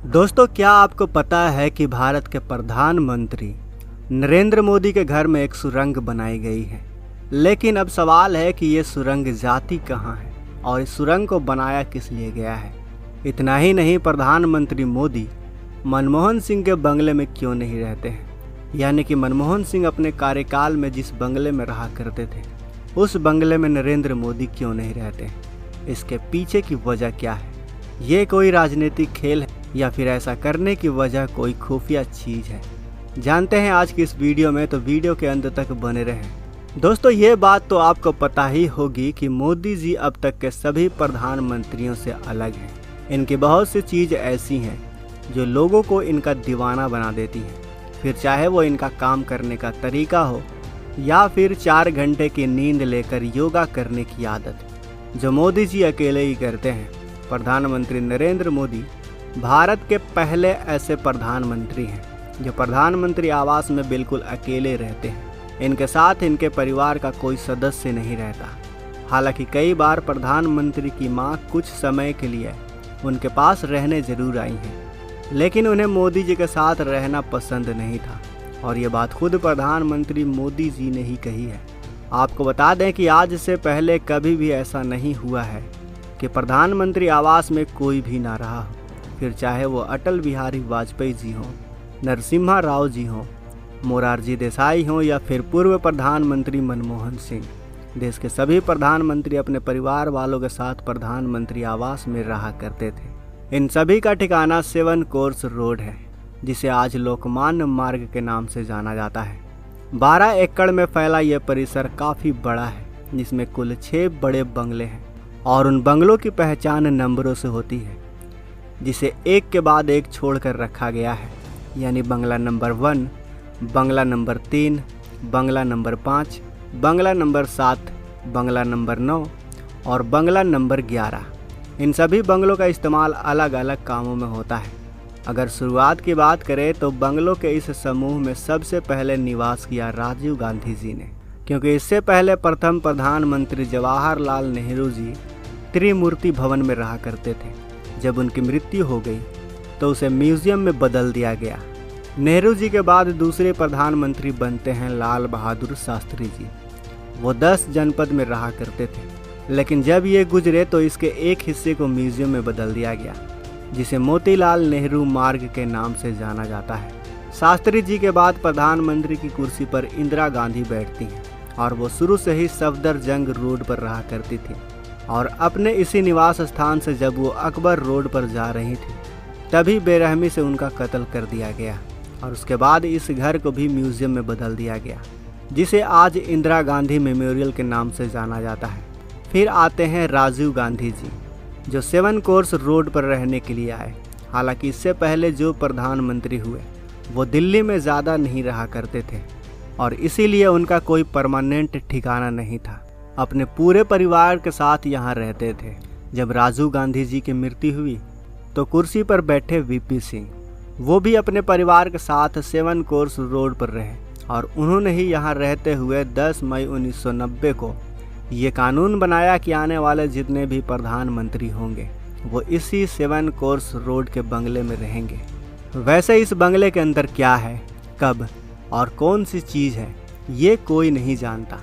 दोस्तों, क्या आपको पता है कि भारत के प्रधानमंत्री नरेंद्र मोदी के घर में एक सुरंग बनाई गई है। लेकिन अब सवाल है कि ये सुरंग जाती कहाँ है और इस सुरंग को बनाया किस लिए गया है। इतना ही नहीं, प्रधानमंत्री मोदी मनमोहन सिंह के बंगले में क्यों नहीं रहते हैं, यानी कि मनमोहन सिंह अपने कार्यकाल में जिस बंगले में रहा करते थे उस बंगले में नरेंद्र मोदी क्यों नहीं रहते हैं। इसके पीछे की वजह क्या है? ये कोई राजनीतिक खेल है या फिर ऐसा करने की वजह कोई खुफिया चीज है? जानते हैं आज की इस वीडियो में, तो वीडियो के अंत तक बने रहें। दोस्तों, ये बात तो आपको पता ही होगी कि मोदी जी अब तक के सभी प्रधानमंत्रियों से अलग हैं। इनकी बहुत सी चीज़ ऐसी हैं जो लोगों को इनका दीवाना बना देती हैं, फिर चाहे वो इनका काम करने का तरीका हो या फिर 4 घंटे की नींद लेकर योगा करने की आदत, जो मोदी जी अकेले ही करते हैं। प्रधानमंत्री नरेंद्र मोदी भारत के पहले ऐसे प्रधानमंत्री हैं जो प्रधानमंत्री आवास में बिल्कुल अकेले रहते हैं। इनके साथ इनके परिवार का कोई सदस्य नहीं रहता। हालांकि कई बार प्रधानमंत्री की मां कुछ समय के लिए उनके पास रहने जरूर आई हैं, लेकिन उन्हें मोदी जी के साथ रहना पसंद नहीं था और ये बात खुद प्रधानमंत्री मोदी जी ने ही कही है। आपको बता दें कि आज से पहले कभी भी ऐसा नहीं हुआ है कि प्रधानमंत्री आवास में कोई भी ना रहा हो, फिर चाहे वो अटल बिहारी वाजपेयी जी हों, नरसिम्हा राव जी हों, मोरारजी देसाई हों या फिर पूर्व प्रधानमंत्री मनमोहन सिंह। देश के सभी प्रधानमंत्री अपने परिवार वालों के साथ प्रधानमंत्री आवास में रहा करते थे। इन सभी का ठिकाना 7 कोर्स रोड है, जिसे आज लोकमान्य मार्ग के नाम से जाना जाता है। 12 एकड़ में फैला यह परिसर काफ़ी बड़ा है, जिसमें कुल 6 बड़े बंगले हैं और उन बंगलों की पहचान नंबरों से होती है, जिसे एक के बाद एक छोड़कर रखा गया है। यानी बंगला नंबर 1, बंगला नंबर 3, बंगला नंबर 5, बंगला नंबर 7, बंगला नंबर 9 और बंगला नंबर 11। इन सभी बंगलों का इस्तेमाल अलग अलग कामों में होता है। अगर शुरुआत की बात करें तो बंगलों के इस समूह में सबसे पहले निवास किया राजीव गांधी जी ने, क्योंकि इससे पहले प्रथम प्रधानमंत्री जवाहरलाल नेहरू जी त्रिमूर्ति भवन में रहा करते थे। जब उनकी मृत्यु हो गई तो उसे म्यूजियम में बदल दिया गया। नेहरू जी के बाद दूसरे प्रधानमंत्री बनते हैं लाल बहादुर शास्त्री जी। वो 10 जनपद में रहा करते थे, लेकिन जब ये गुजरे तो इसके एक हिस्से को म्यूजियम में बदल दिया गया, जिसे मोतीलाल नेहरू मार्ग के नाम से जाना जाता है। शास्त्री जी के बाद प्रधानमंत्री की कुर्सी पर इंदिरा गांधी बैठती हैं और वो शुरू से ही सफदरजंग रोड पर रहा करती थी और अपने इसी निवास स्थान से जब वो अकबर रोड पर जा रही थी तभी बेरहमी से उनका कत्ल कर दिया गया और उसके बाद इस घर को भी म्यूजियम में बदल दिया गया, जिसे आज इंदिरा गांधी मेमोरियल के नाम से जाना जाता है। फिर आते हैं राजीव गांधी जी, जो 7 कोर्स रोड पर रहने के लिए आए। हालांकि इससे पहले जो प्रधानमंत्री हुए वो दिल्ली में ज़्यादा नहीं रहा करते थे और इसीलिए उनका कोई परमानेंट ठिकाना नहीं था। अपने पूरे परिवार के साथ यहाँ रहते थे। जब राजीव गांधी जी की मृत्यु हुई तो कुर्सी पर बैठे वीपी सिंह, वो भी अपने परिवार के साथ 7 कोर्स रोड पर रहे और उन्होंने ही यहाँ रहते हुए 10 मई 1990 को ये कानून बनाया कि आने वाले जितने भी प्रधानमंत्री होंगे वो इसी 7 कोर्स रोड के बंगले में रहेंगे। वैसे इस बंगले के अंदर क्या है, कब और कौन सी चीज़ है, ये कोई नहीं जानता।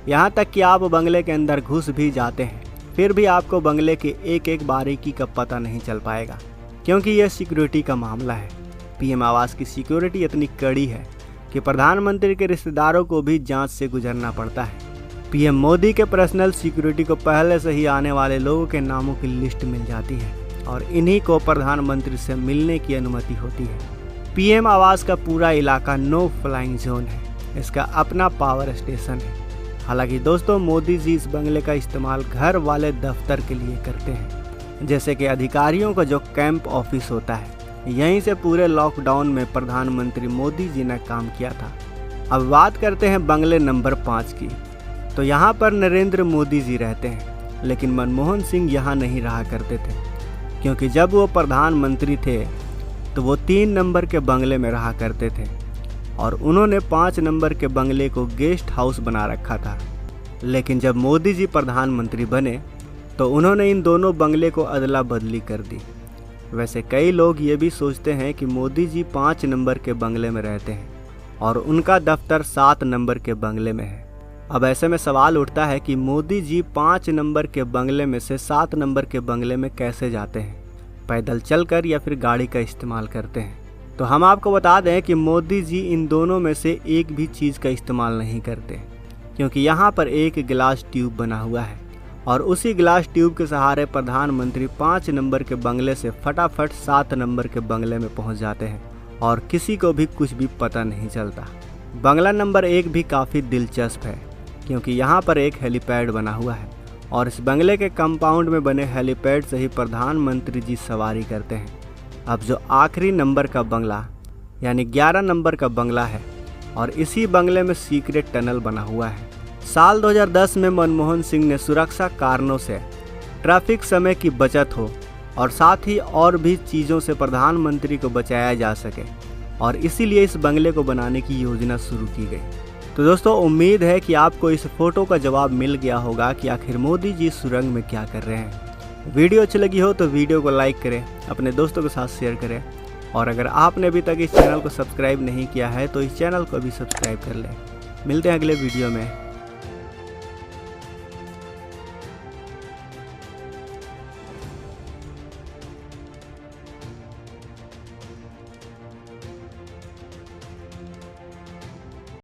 यहाँ तक कि आप बंगले के अंदर घुस भी जाते हैं फिर भी आपको बंगले की एक एक बारीकी का पता नहीं चल पाएगा, क्योंकि यह सिक्योरिटी का मामला है। पीएम आवास की सिक्योरिटी इतनी कड़ी है कि प्रधानमंत्री के रिश्तेदारों को भी जांच से गुजरना पड़ता है। पीएम मोदी के पर्सनल सिक्योरिटी को पहले से ही आने वाले लोगों के नामों की लिस्ट मिल जाती है और इन्हीं को प्रधानमंत्री से मिलने की अनुमति होती है। पीएम आवास का पूरा इलाका नो फ्लाइंग जोन है, इसका अपना पावर स्टेशन है। हालांकि दोस्तों, मोदी जी इस बंगले का इस्तेमाल घर वाले दफ्तर के लिए करते हैं, जैसे कि अधिकारियों का जो कैंप ऑफिस होता है। यहीं से पूरे लॉकडाउन में प्रधानमंत्री मोदी जी ने काम किया था। अब बात करते हैं बंगले नंबर 5 की। तो यहाँ पर नरेंद्र मोदी जी रहते हैं, लेकिन मनमोहन सिंह यहाँ नहीं रहा करते थे, क्योंकि जब वो प्रधानमंत्री थे तो वो 3 नंबर के बंगले में रहा करते थे और उन्होंने 5 नंबर के बंगले को गेस्ट हाउस बना रखा था। लेकिन जब मोदी जी प्रधानमंत्री बने तो उन्होंने इन दोनों बंगले को अदला बदली कर दी। वैसे कई लोग ये भी सोचते हैं कि मोदी जी 5 नंबर के बंगले में रहते हैं और उनका दफ्तर 7 नंबर के बंगले में है। अब ऐसे में सवाल उठता है कि मोदी जी 5 नंबर के बंगले में से 7 नंबर के बंगले में कैसे जाते हैं, पैदल चलकर या फिर गाड़ी का इस्तेमाल करते हैं। तो हम आपको बता दें कि मोदी जी इन दोनों में से एक भी चीज़ का इस्तेमाल नहीं करते, क्योंकि यहाँ पर एक गिलास ट्यूब बना हुआ है और उसी गिलास ट्यूब के सहारे प्रधानमंत्री 5 नंबर के बंगले से फटाफट 7 नंबर के बंगले में पहुँच जाते हैं और किसी को भी कुछ भी पता नहीं चलता। बंगला नंबर 1 भी काफ़ी दिलचस्प है, क्योंकि यहाँ पर एक हेलीपैड बना हुआ है और इस बंगले के कंपाउंड में बने हेलीपैड से ही प्रधानमंत्री जी सवारी करते हैं। अब जो आखिरी नंबर का बंगला यानी 11 नंबर का बंगला है और इसी बंगले में सीक्रेट टनल बना हुआ है। साल 2010 में मनमोहन सिंह ने सुरक्षा कारणों से ट्रैफिक समय की बचत हो और साथ ही और भी चीज़ों से प्रधानमंत्री को बचाया जा सके और इसीलिए इस बंगले को बनाने की योजना शुरू की गई। तो दोस्तों, उम्मीद है कि आपको इस फोटो का जवाब मिल गया होगा कि आखिर मोदी जी सुरंग में क्या कर रहे हैं। वीडियो अच्छी लगी हो तो वीडियो को लाइक करें, अपने दोस्तों के साथ शेयर करें और अगर आपने अभी तक इस चैनल को सब्सक्राइब नहीं किया है तो इस चैनल को भी सब्सक्राइब कर लें। मिलते हैं अगले वीडियो में।